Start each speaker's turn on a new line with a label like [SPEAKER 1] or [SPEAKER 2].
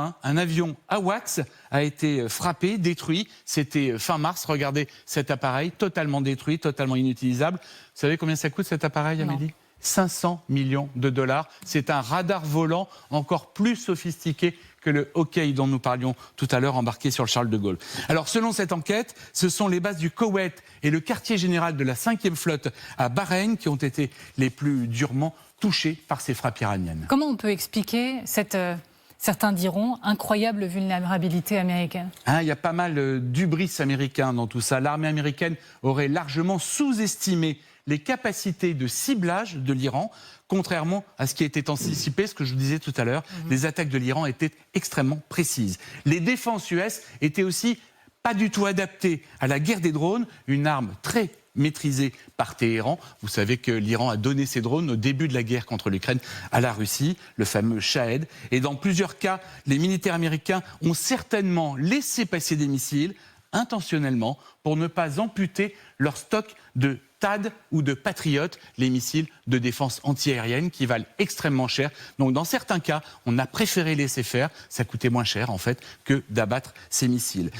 [SPEAKER 1] matin, un avion AWACS a été frappé, détruit. C'était fin mars. Regardez cet appareil, totalement détruit, totalement inutilisable. Vous savez combien ça coûte cet appareil, Amélie ? 500 millions de dollars. C'est un radar volant encore plus sophistiqué que le Hawkeye dont nous parlions tout à l'heure, embarqué sur le Charles de Gaulle. Alors, selon cette enquête, ce sont les bases du Koweït et le quartier général de la 5e flotte à Bahreïn qui ont été les plus durement touchés par ces frappes iraniennes.
[SPEAKER 2] Comment on peut expliquer cette, certains diront, incroyable vulnérabilité américaine ?
[SPEAKER 1] Il y a pas mal d'hubris américain dans tout ça. L'armée américaine aurait largement sous-estimé les capacités de ciblage de l'Iran, contrairement à ce qui était anticipé, ce que je vous disais tout à l'heure. Les attaques de l'Iran étaient extrêmement précises. Les défenses US étaient aussi pas du tout adaptées à la guerre des drones, une arme très maîtrisée par Téhéran. Vous savez que l'Iran a donné ses drones au début de la guerre contre l'Ukraine à la Russie, le fameux Shahed. Et dans plusieurs cas, les militaires américains ont certainement laissé passer des missiles, intentionnellement, pour ne pas amputer leur stock de THAAD ou de Patriot, les missiles de défense antiaérienne qui valent extrêmement cher. Donc dans certains cas, on a préféré laisser faire, ça coûtait moins cher en fait que d'abattre ces missiles.